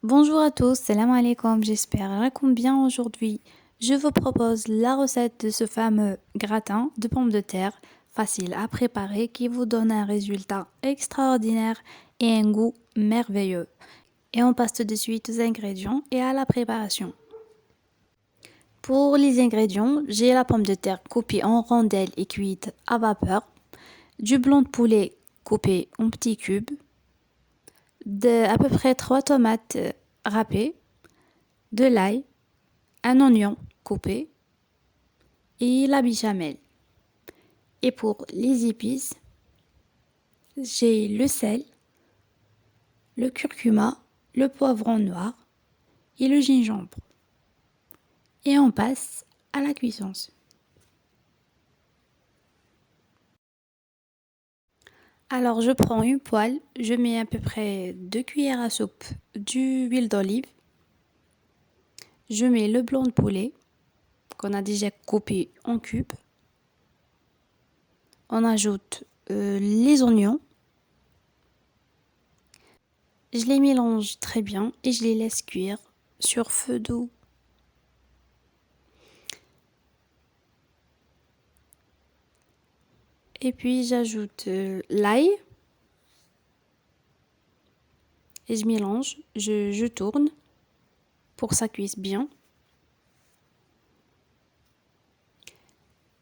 Bonjour à tous, salam alaikum, j'espère qu'on bien aujourd'hui. Je vous propose la recette de ce fameux gratin de pommes de terre, facile à préparer, qui vous donne un résultat extraordinaire et un goût merveilleux. Et on passe tout de suite aux ingrédients et à la préparation. Pour les ingrédients, j'ai la pomme de terre coupée en rondelles et cuite à vapeur, du blanc de poulet coupé en petits cubes, à peu près 3 tomates râpées, de l'ail, un oignon coupé et la béchamel. Et pour les épices, j'ai le sel, le curcuma, le poivron noir et le gingembre. Et on passe à la cuisson. Alors je prends une poêle, je mets à peu près 2 cuillères à soupe d'huile d'olive. Je mets le blanc de poulet qu'on a déjà coupé en cubes. On ajoute les oignons. Je les mélange très bien et je les laisse cuire sur feu doux. Et puis j'ajoute l'ail et je mélange, je tourne pour que ça cuise bien.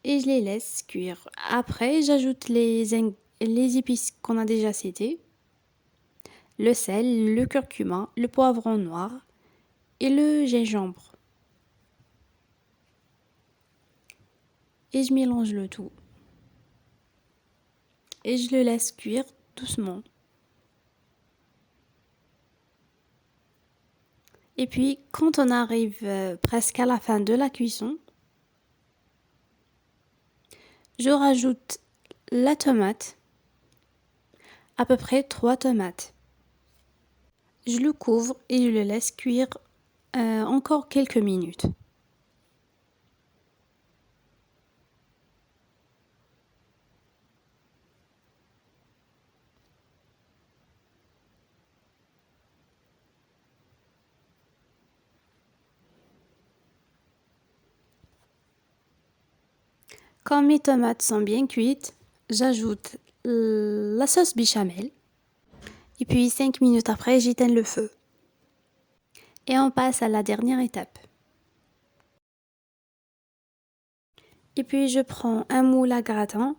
Et je les laisse cuire. Après, j'ajoute les épices qu'on a déjà citées. Le sel, le curcuma, le poivron noir et le gingembre. Et je mélange le tout. Et je le laisse cuire doucement. Et puis, quand on arrive presque à la fin de la cuisson, je rajoute la tomate, à peu près 3 tomates. Je le couvre et je le laisse cuire encore quelques minutes. Quand mes tomates sont bien cuites, j'ajoute la sauce béchamel. Et puis 5 minutes après, j'éteins le feu. Et on passe à la dernière étape. Et puis je prends un moule à gratin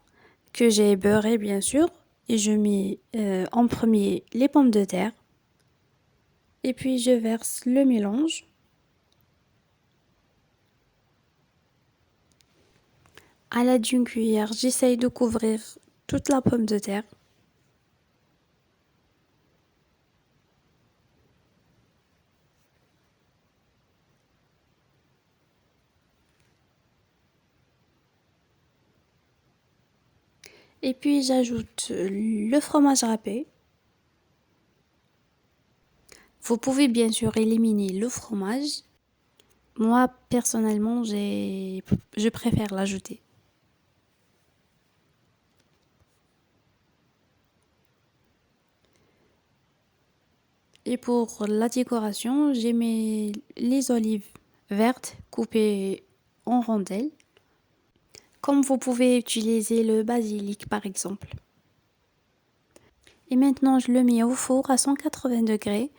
que j'ai beurré bien sûr. Et je mets en premier les pommes de terre. Et puis je verse le mélange. À l'aide d'une cuillère, j'essaye de couvrir toute la pomme de terre. Et puis j'ajoute le fromage râpé. Vous pouvez bien sûr éliminer le fromage. Moi, personnellement, je préfère l'ajouter. Et pour la décoration, j'ai mis les olives vertes coupées en rondelles. Comme vous pouvez utiliser le basilic par exemple. Et maintenant, je le mets au four à 180 degrés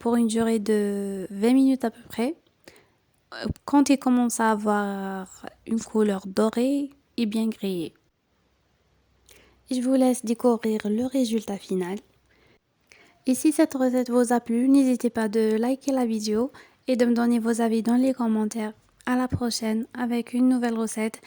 pour une durée de 20 minutes à peu près. Quand il commence à avoir une couleur dorée et bien grillée. Et je vous laisse découvrir le résultat final. Et si cette recette vous a plu, n'hésitez pas de liker la vidéo et de me donner vos avis dans les commentaires. À la prochaine avec une nouvelle recette.